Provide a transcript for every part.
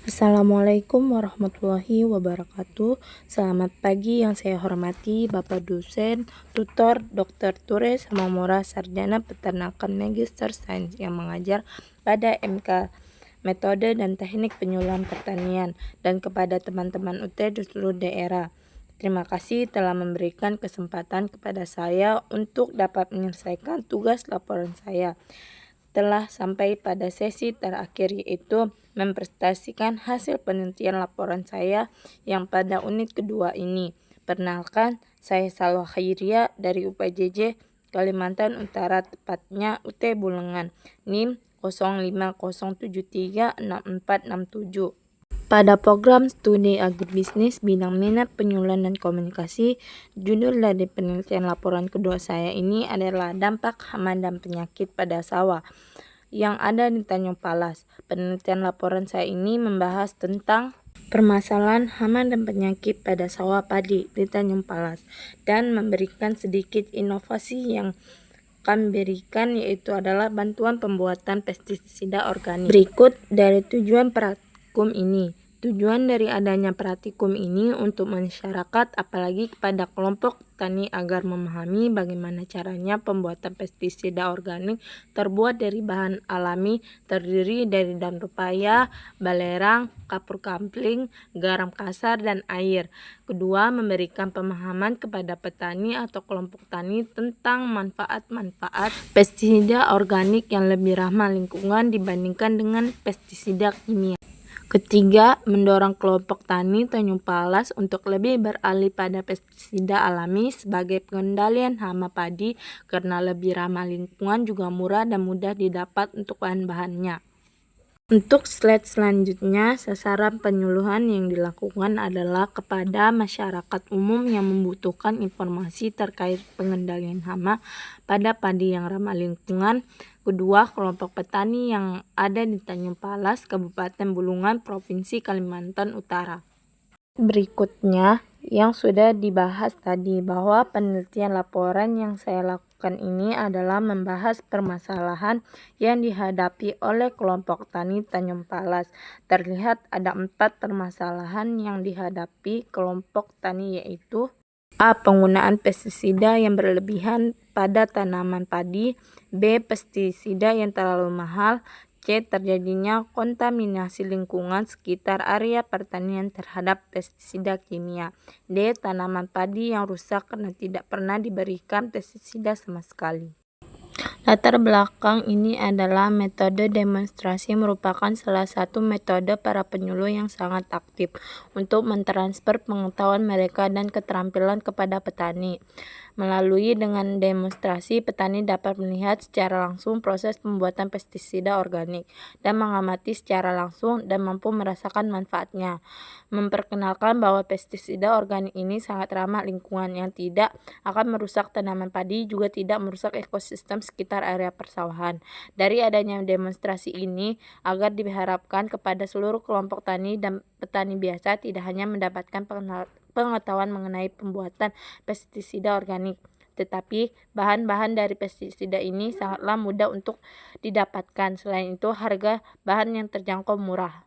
Assalamualaikum warahmatullahi wabarakatuh. Selamat pagi yang saya hormati Bapak Dosen, Tutor, Dr. Ture Samamora, Sarjana Peternakan Magister Sains yang mengajar pada MK Metode dan Teknik Penyuluhan Pertanian, dan kepada teman-teman UT di seluruh daerah. Terima kasih telah memberikan kesempatan kepada saya untuk dapat menyelesaikan tugas laporan saya. Telah sampai pada sesi terakhir, yaitu mempresentasikan hasil penelitian laporan saya yang pada unit kedua ini. Perkenalkan, saya Salwa Khairia dari UPJJ Kalimantan Utara, tepatnya UT Bulungan, NIM 0507364667. Pada program studi agribisnis bidang minat penyuluhan dan komunikasi, judul dari penelitian laporan kedua saya ini adalah dampak hama dan penyakit pada sawah yang ada di Tanjung Palas. Penelitian laporan saya ini membahas tentang permasalahan hama dan penyakit pada sawah padi di Tanjung Palas dan memberikan sedikit inovasi yang kami berikan, yaitu adalah bantuan pembuatan pestisida organik. Berikut dari tujuan praktikum ini. Tujuan dari adanya praktikum ini untuk masyarakat, apalagi kepada kelompok tani, agar memahami bagaimana caranya pembuatan pestisida organik terbuat dari bahan alami, terdiri dari daun pepaya, balerang, kapur kampling, garam kasar, dan air. Kedua, memberikan pemahaman kepada petani atau kelompok tani tentang manfaat-manfaat pestisida organik yang lebih ramah lingkungan dibandingkan dengan pestisida kimia. Ketiga, mendorong kelompok tani Tanjung Palas untuk lebih beralih pada pestisida alami sebagai pengendalian hama padi karena lebih ramah lingkungan, juga murah dan mudah didapat untuk bahan-bahannya. Untuk slide selanjutnya, sasaran penyuluhan yang dilakukan adalah kepada masyarakat umum yang membutuhkan informasi terkait pengendalian hama pada padi yang ramah lingkungan. Kedua, kelompok petani yang ada di Tanjung Palas, Kabupaten Bulungan, Provinsi Kalimantan Utara. Berikutnya yang sudah dibahas tadi, bahwa penelitian laporan yang saya lakukan ini adalah membahas permasalahan yang dihadapi oleh kelompok tani Tanjung Palas. Terlihat ada 4 permasalahan yang dihadapi kelompok tani, yaitu A. Penggunaan pestisida yang berlebihan pada tanaman padi. B. Pestisida yang terlalu mahal. C. Terjadinya kontaminasi lingkungan sekitar area pertanian terhadap pestisida kimia. D. Tanaman padi yang rusak karena tidak pernah diberikan pestisida sama sekali. Latar belakang ini adalah metode demonstrasi, merupakan salah satu metode para penyuluh yang sangat aktif untuk mentransfer pengetahuan mereka dan keterampilan kepada petani. Melalui dengan demonstrasi, petani dapat melihat secara langsung proses pembuatan pestisida organik dan mengamati secara langsung dan mampu merasakan manfaatnya. Memperkenalkan bahwa pestisida organik ini sangat ramah lingkungan, yang tidak akan merusak tanaman padi, juga tidak merusak ekosistem sekitar area persawahan. Dari adanya demonstrasi ini, agar diharapkan kepada seluruh kelompok tani dan petani biasa tidak hanya mendapatkan pengetahuan mengenai pembuatan pestisida organik, tetapi bahan-bahan dari pestisida ini sangatlah mudah untuk didapatkan. Selain itu, harga bahan yang terjangkau murah.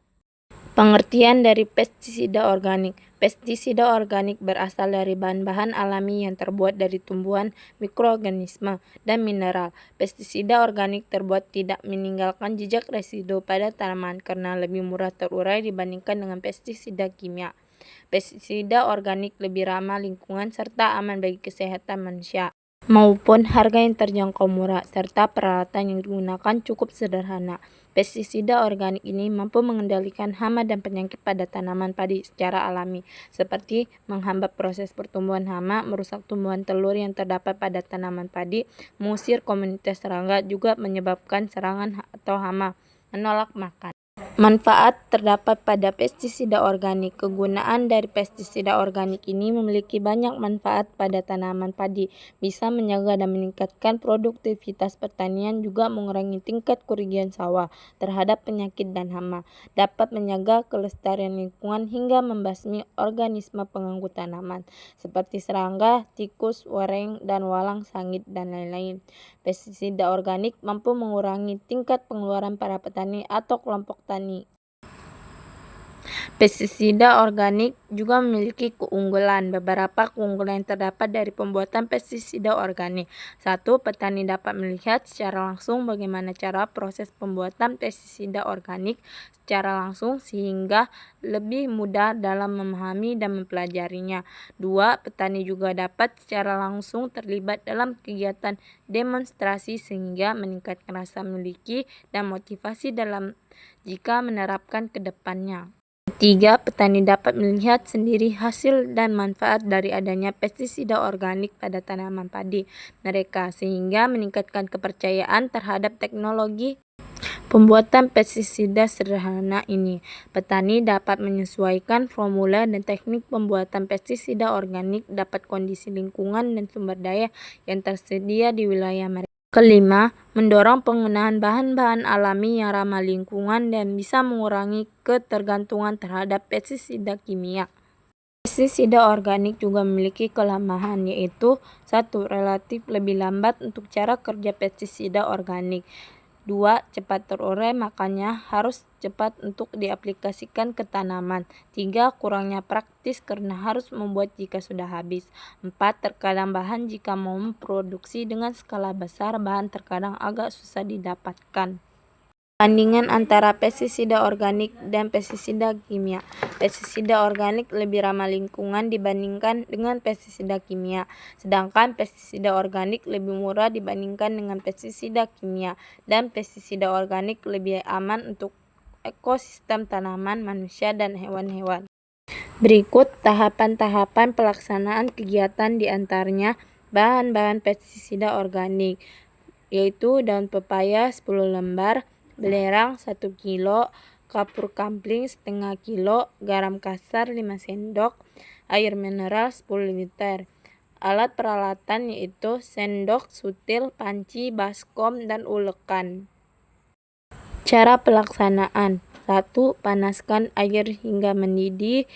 Pengertian dari pestisida organik. Pestisida organik berasal dari bahan-bahan alami yang terbuat dari tumbuhan, mikroorganisme, dan mineral. Pestisida organik terbuat tidak meninggalkan jejak residu pada tanaman karena lebih murah terurai dibandingkan dengan pestisida kimia. Pestisida organik lebih ramah lingkungan serta aman bagi kesehatan manusia, maupun harga yang terjangkau murah, serta peralatan yang digunakan cukup sederhana. Pestisida organik ini mampu mengendalikan hama dan penyakit pada tanaman padi secara alami, seperti menghambat proses pertumbuhan hama, merusak tumbuhan telur yang terdapat pada tanaman padi, mengusir komunitas serangga, juga menyebabkan serangan atau hama menolak makan. Manfaat terdapat pada pestisida organik. Kegunaan dari pestisida organik ini memiliki banyak manfaat pada tanaman padi, bisa menjaga dan meningkatkan produktivitas pertanian, juga mengurangi tingkat kerugian sawah terhadap penyakit dan hama, dapat menjaga kelestarian lingkungan hingga membasmi organisme pengganggu tanaman seperti serangga, tikus, wereng, dan walang sangit, dan lain-lain. Pestisida organik mampu mengurangi tingkat pengeluaran para petani atau kelompok tani. Pestisida organik juga memiliki keunggulan. Beberapa keunggulan yang terdapat dari pembuatan pestisida organik. 1. Petani dapat melihat secara langsung bagaimana cara proses pembuatan pestisida organik secara langsung sehingga lebih mudah dalam memahami dan mempelajarinya. 2. Petani juga dapat secara langsung terlibat dalam kegiatan demonstrasi sehingga meningkatkan rasa memiliki dan motivasi dalam jika menerapkan ke depannya. 3. Petani dapat melihat sendiri hasil dan manfaat dari adanya pestisida organik pada tanaman padi mereka sehingga meningkatkan kepercayaan terhadap teknologi pembuatan pestisida sederhana ini. Petani dapat menyesuaikan formula dan teknik pembuatan pestisida organik dapat kondisi lingkungan dan sumber daya yang tersedia di wilayah mereka. Kelima, mendorong penggunaan bahan-bahan alami yang ramah lingkungan dan bisa mengurangi ketergantungan terhadap pestisida kimia. Pestisida organik juga memiliki kelemahan yaitu 1. Relatif lebih lambat untuk cara kerja pestisida organik. 2. Cepat terurai makanya harus cepat untuk diaplikasikan ke tanaman. 3. Kurangnya praktis karena harus membuat jika sudah habis. 4. Terkadang bahan jika mau memproduksi dengan skala besar bahan terkadang agak susah didapatkan. Perbandingan antara pestisida organik dan pestisida kimia. Pestisida organik lebih ramah lingkungan dibandingkan dengan pestisida kimia, sedangkan pestisida organik lebih murah dibandingkan dengan pestisida kimia, dan pestisida organik lebih aman untuk ekosistem tanaman, manusia, dan hewan-hewan. Berikut tahapan-tahapan pelaksanaan kegiatan diantaranya bahan-bahan pestisida organik, yaitu daun pepaya 10 lembar, belerang 1 kilo, kapur kampling setengah kilo, garam kasar 5 sendok, air mineral 10 liter. Alat peralatan yaitu sendok, sutil, panci, baskom, dan ulekan. Cara pelaksanaan. 1. Panaskan air hingga mendidih.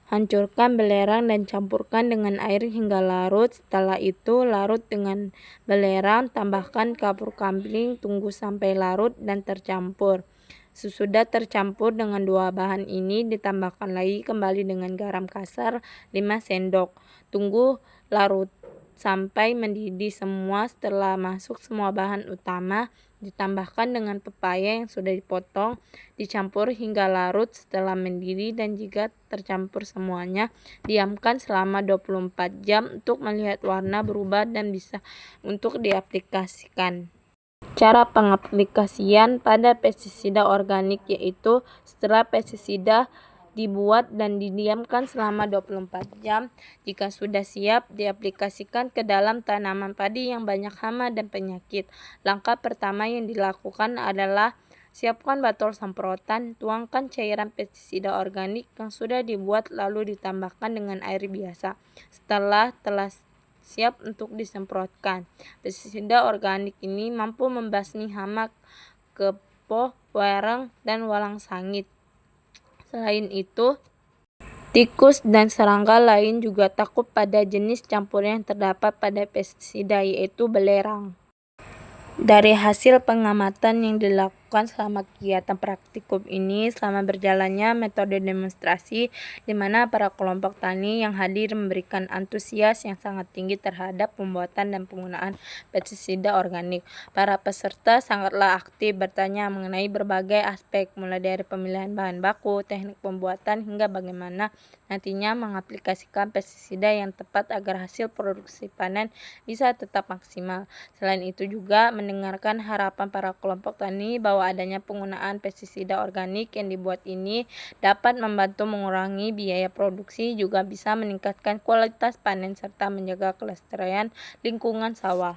Hancurkan belerang dan campurkan dengan air hingga larut. Setelah itu larut dengan belerang, tambahkan kapur kampling, tunggu sampai larut dan tercampur. Sesudah tercampur dengan dua bahan ini, ditambahkan lagi kembali dengan garam kasar 5 sendok. Tunggu larut sampai mendidih semua. Setelah masuk semua bahan utama, ditambahkan dengan pepaya yang sudah dipotong, dicampur hingga larut. Setelah mendidih dan jika tercampur semuanya, diamkan selama 24 jam untuk melihat warna berubah dan bisa untuk diaplikasikan. Cara pengaplikasian pada pestisida organik yaitu setelah pestisida dibuat dan didiamkan selama 24 jam. Jika sudah siap, diaplikasikan ke dalam tanaman padi yang banyak hama dan penyakit. Langkah pertama yang dilakukan adalah siapkan botol semprotan, tuangkan cairan pestisida organik yang sudah dibuat lalu ditambahkan dengan air biasa. Setelah telah siap untuk disemprotkan, pestisida organik ini mampu membasmi hama, kepoh, wereng, dan walang sangit. Selain itu, tikus dan serangga lain juga takut pada jenis campuran yang terdapat pada pestisida yaitu belerang. Dari hasil pengamatan yang dilakukan selama kegiatan praktikum ini, selama berjalannya metode demonstrasi di mana para kelompok tani yang hadir memberikan antusias yang sangat tinggi terhadap pembuatan dan penggunaan pestisida organik. Para peserta sangatlah aktif bertanya mengenai berbagai aspek, mulai dari pemilihan bahan baku, teknik pembuatan, hingga bagaimana nantinya mengaplikasikan pestisida yang tepat agar hasil produksi panen bisa tetap maksimal. Selain itu juga mendengarkan harapan para kelompok tani bahwa adanya penggunaan pestisida organik yang dibuat ini dapat membantu mengurangi biaya produksi, juga bisa meningkatkan kualitas panen serta menjaga kelestarian lingkungan sawah.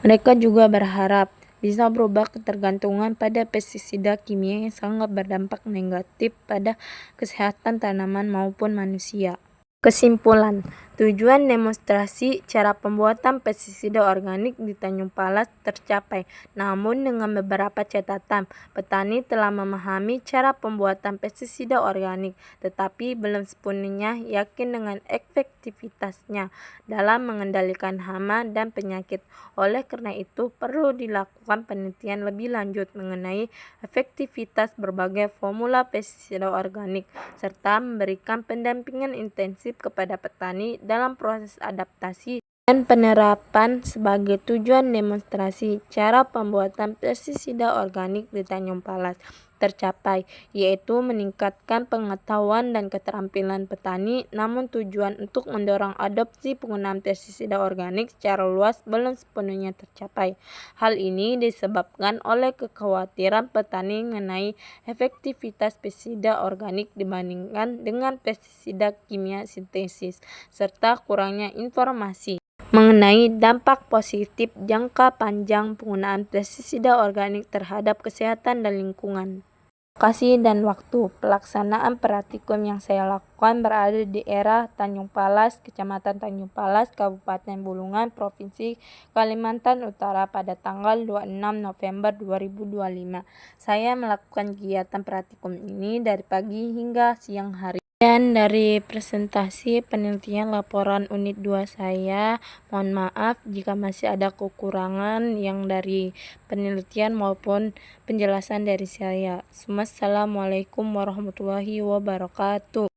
Mereka juga berharap bisa berubah ketergantungan pada pestisida kimia yang sangat berdampak negatif pada kesehatan tanaman maupun manusia. Kesimpulan, Tujuan demonstrasi cara pembuatan pestisida organik di Tanjung Palas tercapai, namun dengan beberapa catatan. Petani telah memahami cara pembuatan pestisida organik, tetapi belum sepenuhnya yakin dengan efektivitasnya dalam mengendalikan hama dan penyakit. Oleh karena itu, perlu dilakukan penelitian lebih lanjut mengenai efektivitas berbagai formula pestisida organik, serta memberikan pendampingan intensif kepada petani dalam proses adaptasi dan penerapan. Sebagai tujuan demonstrasi cara pembuatan pestisida organik di Tanjung Palas tercapai, yaitu meningkatkan pengetahuan dan keterampilan petani, namun tujuan untuk mendorong adopsi penggunaan pestisida organik secara luas belum sepenuhnya tercapai. Hal ini disebabkan oleh kekhawatiran petani mengenai efektivitas pestisida organik dibandingkan dengan pestisida kimia sintesis, serta kurangnya informasi mengenai dampak positif jangka panjang penggunaan pestisida organik terhadap kesehatan dan lingkungan. Lokasi dan waktu pelaksanaan praktikum yang saya lakukan berada di daerah Tanjung Palas, Kecamatan Tanjung Palas, Kabupaten Bulungan, Provinsi Kalimantan Utara pada tanggal 26 November 2025. Saya melakukan kegiatan praktikum ini dari pagi hingga siang hari. Dan dari presentasi penelitian laporan unit 2 saya, mohon maaf jika masih ada kekurangan yang dari penelitian maupun penjelasan dari saya. Assalamualaikum warahmatullahi wabarakatuh.